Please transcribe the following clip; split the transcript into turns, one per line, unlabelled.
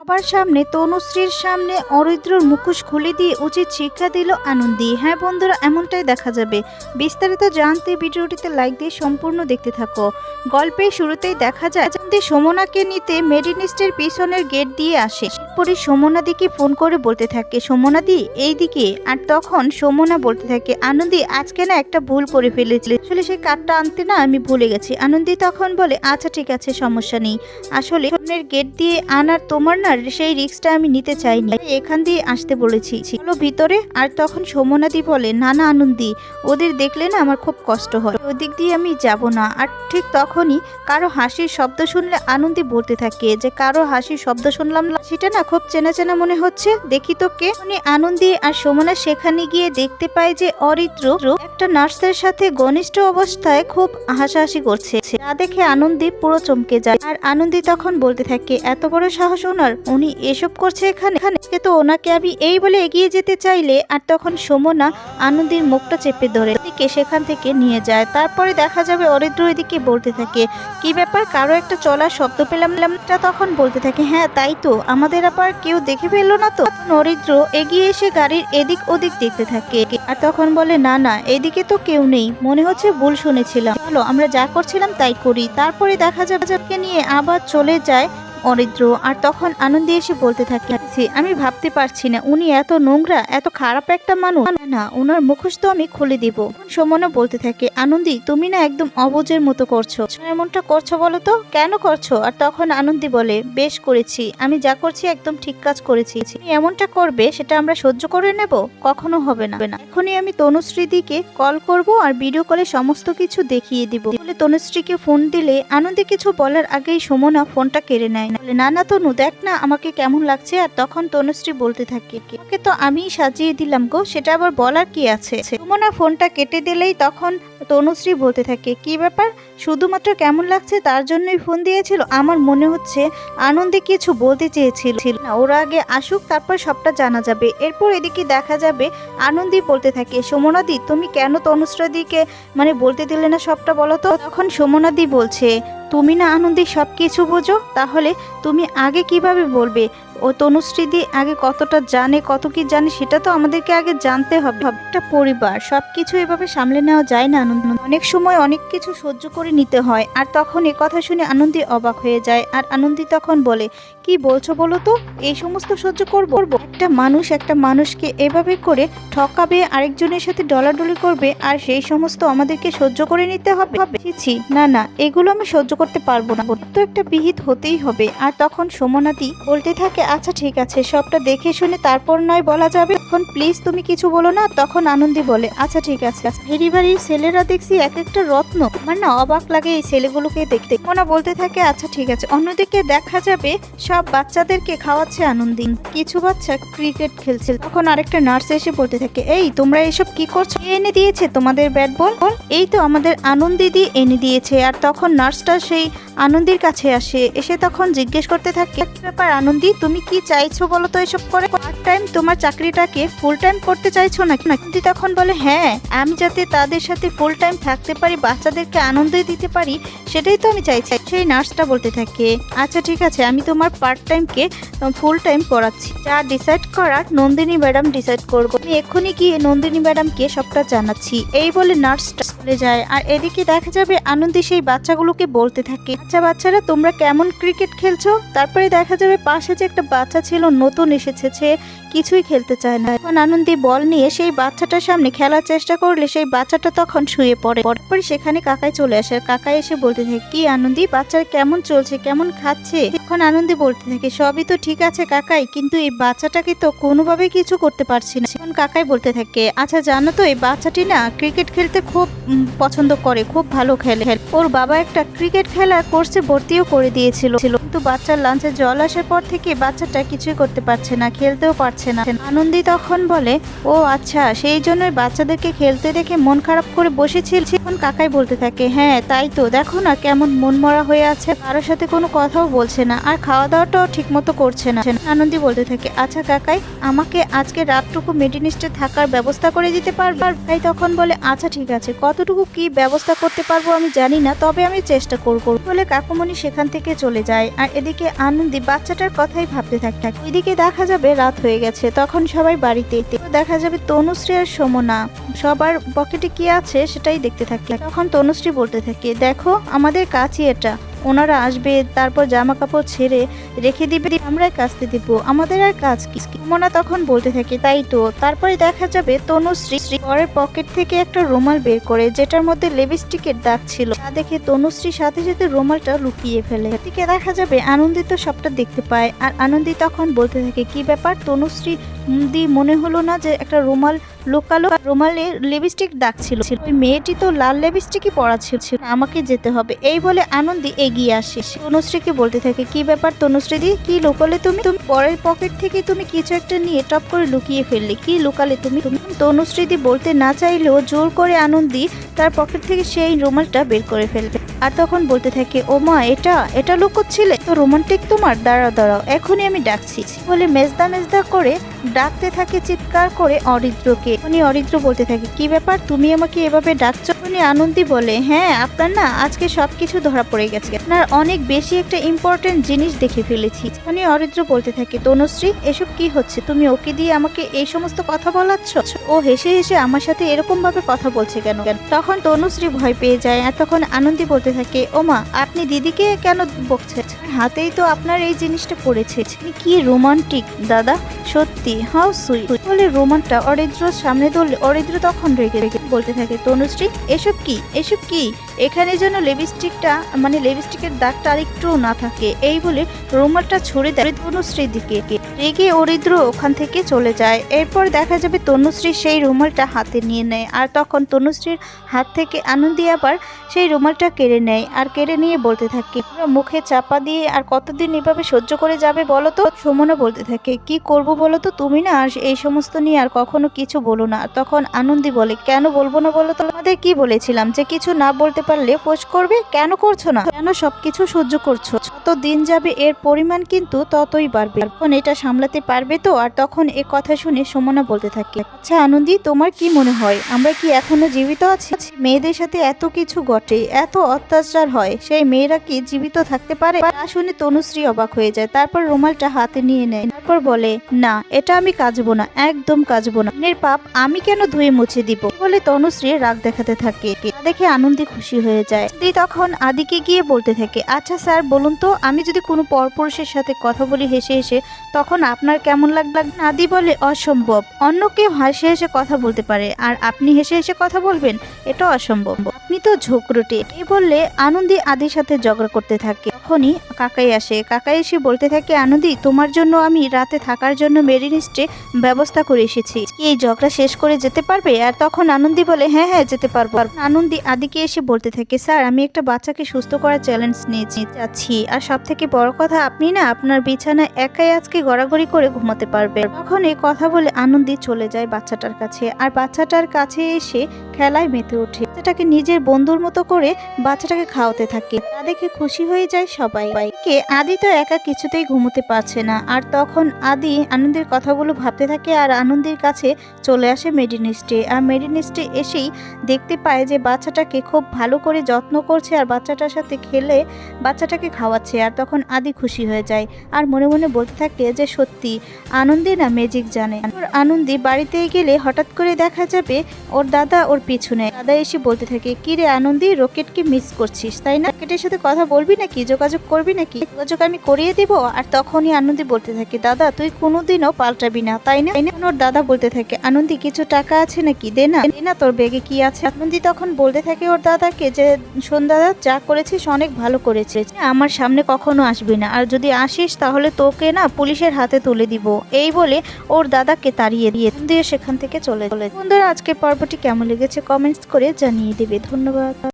সবার সামনে তনুশ্রীর সামনে অরিত্রর মুখোশ খুলে দিয়ে উচিত শিক্ষা দিল আনন্দী। হ্যাঁ বন্ধুরা, এমনটাই দেখা যাবে। বিস্তারিত জানতে ভিডিওটিতে লাইক দিয়ে সম্পূর্ণ দেখতে থাকো। গল্পের শুরুতেই দেখা যায় আনন্দী সুমনাকে নিতে মেডিনিস্টের পিছনের গেট দিয়ে আসে। পরে সুমনাদিকে ফোন করে বলতে থাকে, সুমনাদি এইদিকে। আর তখন সুমনা বলতে থাকে, আনন্দী আজকে না একটা ভুল করে ফেলেছিলে, আসলে সেই কার্ডটা আনতে না আমি ভুলে গেছি। আনন্দী তখন বলে, আচ্ছা ঠিক আছে, সমস্যা নেই। আসলে ফোনের গেট দিয়ে আনার তোমার না সেই রিস্কটা আমি নিতে চাইনি, এখান দিয়ে আসতে বলেছি ভিতরে। আর তখন সুমনাদি বলে, না না আনন্দী, ওদের দেখলে না আমার খুব কষ্ট হয়, ওদিক দিয়ে আমি যাব না। আর ঠিক তখনই কারো হাসির শব্দ শুনলে আনন্দী বলতে থাকে যে কারো হাসির শব্দ শুনলাম, সেটা না খুব চেনা চেনা মনে হচ্ছে, দেখি তো কে। আনন্দী আর সুমনা সেখানে গিয়ে দেখতে পায় যে অরিত্র একটা নার্সের সাথে ঘনিষ্ঠ অবস্থায় খুব হাসাহাসি করছে। যা দেখে আনন্দী পুরো চমকে যায়। আর আনন্দী তখন বলতে থাকে, এত বড় সাহস ওনার, উনি এসব করছে এখানে? তো ওনাকে আমি এই বলে এগিয়ে যেতে চাইলে আর তখন সুমনা আনন্দীর মুখটা চেপে ধরে সেখান থেকে নিয়ে যায়। তারপরে দেখা যাবে অরিত্র এদিকে বলতে থাকে, কি ব্যাপার, কারো একটা চলার শব্দ পেলাম। তখন বলতে থাকে, হ্যাঁ তাই তো, আমাদের আবার কেউ দেখে ফেললো না তো? অরিত্র এগিয়ে এসে গাড়ির এদিক ওদিক দেখতে থাকে আর তখন বলে, না না, এদিকে তো কেউ নেই, মনে হচ্ছে ভুল শুনেছিলাম, চলো আমরা যা করছিলাম তাই করি। তারপরে দেখা যাবে নিয়ে আবার চলে যায় অরিত্র। আর তখন আনন্দী এসে বলতে থাকে, আমি ভাবতে পারছি না উনি এত নোংরা, এত খারাপ একটা মানুষ। না, ওনার মুখোশ তো আমি খুলে দিব। সুমনা বলতে থাকে, আনন্দী তুমি না একদম অবুঝের মতো করছো, এমনটা করছো বলো তো, কেন করছো? আর তখন আনন্দী বলে, বেশ করেছি, আমি যা করছি একদম ঠিক কাজ করেছি। এমনটা করবে সেটা আমরা সহ্য করে নেব? কখনো হবে না। এখনই আমি তনুশ্রীদিকে কল করব আর ভিডিও কলে সমস্ত কিছু দেখিয়ে দিব। বলে তনুশ্রীকে ফোন দিলে আনন্দী কিছু বলার আগেই সুমনা ফোনটা কেড়ে নেয়। না না তনু, দেখ না আমাকে কেমন লাগছে। আর তখন তনুশ্রী বলতে থাকে, ওকে তো আমি সাজিয়ে দিলাম গো, সেটা আবার বলার কি আছে? সুমনা ফোনটা কেটে দিলেই তখন তনুশ্রী বলতে থাকে, কি ব্যাপার, শুধুমাত্র কেমন লাগছে তার জন্যই ফোন দিয়েছিল? আমার মনে হচ্ছে আনন্দে কিছু বলতে চেয়েছিল না, ওরা আগে আসুক, তারপর সবটা জানা যাবে। এরপর এদিকে দেখা যাবে আনন্দী বলতে থাকে, সুমনাদি তুমি কেন তনুশ্রীদিকে বলতে দিলে না সবটা, বলো তো? তখন সুমনাদি বলছে, তুমি না আনন্দী সব কিছু বোঝো, তাহলে তুমি আগে কিভাবে বলবে? ও তনুশ্রীদি আগে কতটা জানে, কত কি জানে, সেটা তো আমাদেরকে আগে জানতে হবে। একটা পরিবার সবকিছু এভাবে সামলে নেওয়া যায় না আনন্দ, অনেক সময় অনেক কিছু সহ্য করে নিতে হয়। আর তখন এ কথা শুনে আনন্দী অবাক হয়ে যায়। আর আনন্দী তখন বলে, কি বলছো বলো তো, এই সমস্ত সহ্য করবো? একটা মানুষকে এভাবে করে ঠকাবে, আরেকজনের সাথে ডলাডলি করবে, আর সেই সমস্ত আমাদেরকে সহ্য করে নিতে হবে? না না, এগুলো আমি সহ্য করতে পারবো না, তো একটা বিহিত হতেই হবে। আর তখন সুমনাদি বলতে থাকে, আচ্ছা ঠিক আছে, সবটা দেখে শুনে তারপর নয় বলা যাবে, এখন প্লিজ তুমি কিছু বলো না। তখন আনন্দী বলে, আচ্ছা ঠিক আছে। বাড়ির ছেলেরা দেখছি এক একটা রত্ন, আমার না অবাক লাগে এই ছেলেগুলোকে দেখতে। মোনা বলতে থাকে, আচ্ছা ঠিক আছে। অন্যদিকে দেখা যাবে সব বাচ্চাদেরকে খাওয়াচ্ছে আনন্দী, কিছু বাচ্চা ক্রিকেট খেলছে। তখন আরেকটা নার্স এসে বলতে থাকে, এই তোমরা এসব কি করছো, কে এনে দিয়েছে তোমাদের ব্যাট বল? এই তো আমাদের আনন্দীদি এনে দিয়েছে। আর তখন নার্সটা সেই আনন্দীর কাছে এসে তখন জিজ্ঞেস করতে থাকে, ব্যাপার আনন্দী, তুমি কি চাইছো বলো তো এসব করে? পার্ট টাইম তোমার চাকরিটাকে ফুল টাইম করতে চাইছো নাকি? আনন্দী তখন বলে, হ্যাঁ, আমি যাতে তাদের সাথে ফুল টাইম থাকতে পারি, বাচ্চাদেরকে আনন্দ দিতে পারি, সেটাই তো আমি চাইছি। সেই নার্সটা বলতে থাকে, আচ্ছা ঠিক আছে, আমি তোমার পার্ট টাইমকে ফুল টাইম করাচ্ছি, যা ডিসাইড করার নন্দিনী ম্যাডাম ডিসাইড করবো, আমি এক্ষুনি গিয়ে নন্দিনী ম্যাডামকে সবটা জানাচ্ছি। এই বলে নার্সটা চলে যায়। আর এদিকে দেখা যাবে আনন্দী সেই বাচ্চাগুলোকে বলতে থাকে, আচ্ছা বাচ্চারা, তোমরা কেমন ক্রিকেট খেলছো? তারপরে দেখা যাবে পাশে যে একটা বাচ্চা ছিল, নতুন এসেছে, সে কিছুই খেলতে চায় না। এখন আনন্দী বল নিয়ে সেই বাচ্চাটার সামনে খেলার চেষ্টা করলে সেই বাচ্চাটা তখন শুয়ে পড়ে। পরে সেখানে কাকাই চলে আসে। আর কাকাই এসে বলতে থাকে, কি আনন্দী, বাচ্চার কেমন চলছে, কেমন খাচ্ছে? এখন আনন্দী বলতে থাকে, সবই তো ঠিক আছে কাকাই, কিন্তু এই বাচ্চাটাকে তো কোনোভাবে কিছু করতে পারছি না। এখন কাকাই বলতে থাকে, আচ্ছা জানো তো, এই বাচ্চাটি না ক্রিকেট খেলতে খুব পছন্দ করে, খুব ভালো খেলে। ওর বাবা একটা ক্রিকেট খেলার কোর্সে ভর্তিও করে দিয়েছিল, কিন্তু বাচ্চার লাঞ্চে জল আসার পর থেকে বাচ্চাটা কিছুই করতে পারছে না, খেলতেও পারছে না। আনন্দী তখন বলে, ও আচ্ছা, সেই জন্যই বাচ্চাদেরকে খেলতে দেখে মন খারাপ করে বসেছিল। এখন কাকাই বলতে থাকে, হ্যাঁ তাই তো, দেখো না কেমন মন মরা হয়ে আছে, কারোর সাথে কোনো কথাও বলছে না, আর খাওয়া দাওয়াটাও ঠিক মতো করছে না। আনন্দী বলতে থাকে, আচ্ছা কাকাই, আমাকে আজকে রাতটুকু মেডিনিস্টে থাকার ব্যবস্থা করে দিতে পারবে? তাই তখন বলে, আচ্ছা ঠিক আছে, কতটুকু কি ব্যবস্থা করতে পারবো আমি জানি না, তবে আমি চেষ্টা করবো। বলে কাকুমণি সেখান থেকে চলে যায় আর এদিকে আনন্দী বাচ্চাটার কথাই ভাবতে থাকে। ওইদিকে দেখা যাবে রাত হয়ে গেছে, তখন সবাই বাড়িতে দেখা যাবে তনুশ্রী আর সমনা সবার পকেটে কি আছে সেটাই দেখতে থাকে। তখন তনুশ্রী বলতে থাকে, দেখো আমাদের কাজই এটা, ওনারা আসবে তারপর জামা কাপড় ছেড়ে রেখে দিবে, আমরাই কাচতে দিব, আমাদের আর কাজ কি। মোনা তখন বলতে থাকে, তাই তো। তারপরে দেখা যাবে তনুশ্রী পরের পকেট থেকে একটা রুমাল বের করে যেটার মধ্যে লিপস্টিকের দাগ ছিল, তা দেখে তনুশ্রী সাথে সাথে রুমালটা লুকিয়ে ফেলে। এদিকে দেখা যাবে আনন্দিত সবটা দেখতে পায় আর আনন্দি তখন বলতে থাকে, কি ব্যাপার তনুশ্রী দি, মনে হলো না যে একটা রুমাল লোকালো, রুমালে লিপস্টিক দাগ ছিল, ওই মেয়েটি তো লাল লিপস্টিকই পরা ছিল, আমাকে যেতে হবে। এই বলে আনন্দি এগিয়ে আসে, তনুশ্রীকে বলতে থাকে, কি ব্যাপার তনুশ্রী দি, কি লুকালে তুমি? তুমি পরের পকেট থেকে তুমি কিছু একটা নিয়ে টপ করে লুকিয়ে ফেললে, কি লুকালে তুমি? তনুশ্রী দি বলতে না চাইলেও জোর করে আনন্দি তার পকেট থেকে সেই রুমালটা বের করে ফেলবে আর তখন বলতে থাকে, ও মা, এটা লুকোচ্ছিলে তো রোমান্টিক তোমার, দাঁড়াও এখনই আমি ডাকছি বলে মেজদা করে ডাকতে থাকে চিৎকার করে অরিত্রকে। উনি অরিত্র বলতে থাকে, কি ব্যাপার তুমি আমাকে এভাবে ডাকছো? উনি আনন্দি বলে, হ্যাঁ আপনার না আজকে সবকিছু ধরা পড়ে গেছে, আপনার অনেক বেশি একটা ইম্পর্টেন্ট জিনিস দেখে ফেলেছি। উনি অরিত্র বলতে থাকে, তনুশ্রী এসব কি হচ্ছে? তুমি ওকে দিয়ে আমাকে এই সমস্ত কথা বলাচ্ছ? ও হেসে হেসে আমার সাথে এরকম ভাবে কথা বলছে কেন? তখন তনুশ্রী ভয় পেয়ে যায় আর তখন আনন্দি বলতে থাকে, ওমা আপনি দিদিকে কেন বকছেন? হাতেই তো আপনার এই জিনিসটা পড়েছে, কি রোমান্টিক দাদা, সত্যি হাউ সুইট বলে রোমানটা অরিত্রর সামনে ধরলে অরিত্র তখন রেগে বলতে থাকে, তনুশ্রী এসব কি? এখানে যেন লিপস্টিকটা মানে লিপস্টিকের দাগটা আরেকটু না থাকে। এই বলে রুমালটা ছুড়ে দেয় তনুশ্রীর দিকে। রেগে অরিত্র ওখান থেকে চলে যায়। এরপর দেখা যাবে তনুশ্রী সেই রুমালটা হাতে নিয়ে নেয় আর তখন তনুশ্রীর হাত থেকে আনন্দি আবার সেই রুমালটা কেড়ে নেয় আর কেড়ে নিয়ে বলতে থাকে, মুখে চাপা দিয়ে আর কতদিন এভাবে সহ্য করে যাবে বলো তো? সমনা বলতে থাকে, কি করব বলো তো, তুমি না আর এই সমস্ত নিয়ে আর কখনো কিছু বলো না। তখন আনন্দি বলে, কেন বলবো না বলো তো? তোমাদের কি বলেছিলাম যে কিছু না বলতে পারলে পোস্ট করবে, কেন করছো না? কেন সবকিছু সহ্য করছো? যত দিন যাবে এর পরিমাণ কিন্তু ততই বাড়বে, এখন এটা সামলাতে পারবে তো? আর তখন এ কথা শুনে সমনা বলতে থাকে, আচ্ছা আনন্দি তোমার কি মনে হয় আমরা কি এখনো জীবিত আছি? মেয়েদের সাথে এত কিছু ঘটে, এত অত্যাচার হয়, সেই মেয়েরা কি জীবিত থাকতে পারে? তা শুনে তনুশ্রী অবাক হয়ে যায়। তারপর রুমালটা হাতে নিয়ে নেয়, তারপর বলে, না এটা আমি কাচবো না, একদম কাচবো না, এর পাপ আমি কেন ধুয়ে মুছে দিব বলে তনুশ্রী রাগ দেখাতে থাকে। দেখে আনন্দি খুশি হয়ে যায়। তখন আদিকে গিয়ে বলতে থাকে, আচ্ছা স্যার বলুন তো, আমি যদি কোনো পরপুরুষের সাথে কথা বলি হেসে হেসে তখন আপনার কেমন লাগবে? আদি বলে, অসম্ভব, অন্য কেউ হেসে হেসে কথা বলতে পারে আর আপনি হেসে হেসে কথা বলবেন, এটা অসম্ভব, আপনি তো ঝোঁকরুটে। এই বললে আনন্দি আদির সাথে ঝগড়া করতে থাকে। তখনই কাকাই আসে, কাকাই এসে বলতে থাকে, আনন্দি তোমার জন্য আমি রাতে থাকার জন্য মেরিনিস্টে ব্যবস্থা করে এসেছি, কি এই ঝগড়া শেষ করে যেতে পারবে? আর তখন আনন্দি বলে, হ্যাঁ যেতে পারবো। আনন্দি আদিকে এসে বলতে থাকে, স্যার আমি একটা বাচ্চাকে সুস্থ করার চ্যালেঞ্জ নিয়েছি যাচ্ছি, আর সব থেকে বড় কথা আপনি না আপনার বিছানায় একাই আজকে গড়াগড়ি করে ঘুমাতে পারবে। তখন এই কথা বলে আনন্দি চলে যায় বাচ্চাটার কাছে আর বাচ্চাটার কাছে এসে খেলায় মেতে ওঠে, বাচ্চাটাকে নিজের বন্ধুর মতো করে বাচ্চাটাকে খাওয়াতে থাকে। তা দেখে খুশি হয়ে যায় সবাই। আদি তো একা কিছুতেই ঘুমোতে পারছে না আর তখন আদি আনন্দের কথাগুলো ভাবতে থাকে আর আনন্দের কাছে চলে আসে মেডিনিস্টে। আর মেডিনিস্টে এসেই দেখতে পায় যে বাচ্চাটাকে খুব ভালো করে যত্ন করছে আর বাচ্চাটার সাথে খেলে বাচ্চাটাকে খাওয়াচ্ছে। আর তখন আদি খুশি হয়ে যায় আর মনে মনে বলতে থাকে যে সত্যি আনন্দি না ম্যাজিক জানে। আনন্দি বাড়িতে গেলে হঠাৎ করে দেখা যাবে ওর দাদা ওর পিছনে। দাদা এসে বলতে থাকে, কি রে আনন্দি, রকেটকে মিস করছিস তাই না? রকেটের সাথে কথা বলবি নাকি, যোগাযোগ করবি নাকি? যোগাযোগ আমি করিয়ে দিব। আর তখনই আনন্দি বলতে থাকে, দাদা তুই কোনোদিনও পাল্টাবি না তাই না? ওর দাদা বলতে থাকে, আনন্দি কিছু টাকা আছে নাকি, দে না তোর ব্যাগে কি আছে? আনন্দি তখন বলতে থাকে ওর দাদাকে যে শোন দাদা, যা করেছিস অনেক ভালো করেছিস, আমার সামনে কখনো আসবি না, আর যদি আসিস তাহলে তোকে না পুলিশের হাতে তুলে দিব। এই বলে ওর দাদাকে তাড়িয়ে দিয়ে সেখান থেকে চলে। বন্ধুরা আজকের পর্বটি কেমন লেগেছে কমেন্টস করে জানিয়ে দেবে। ধন্যবাদ।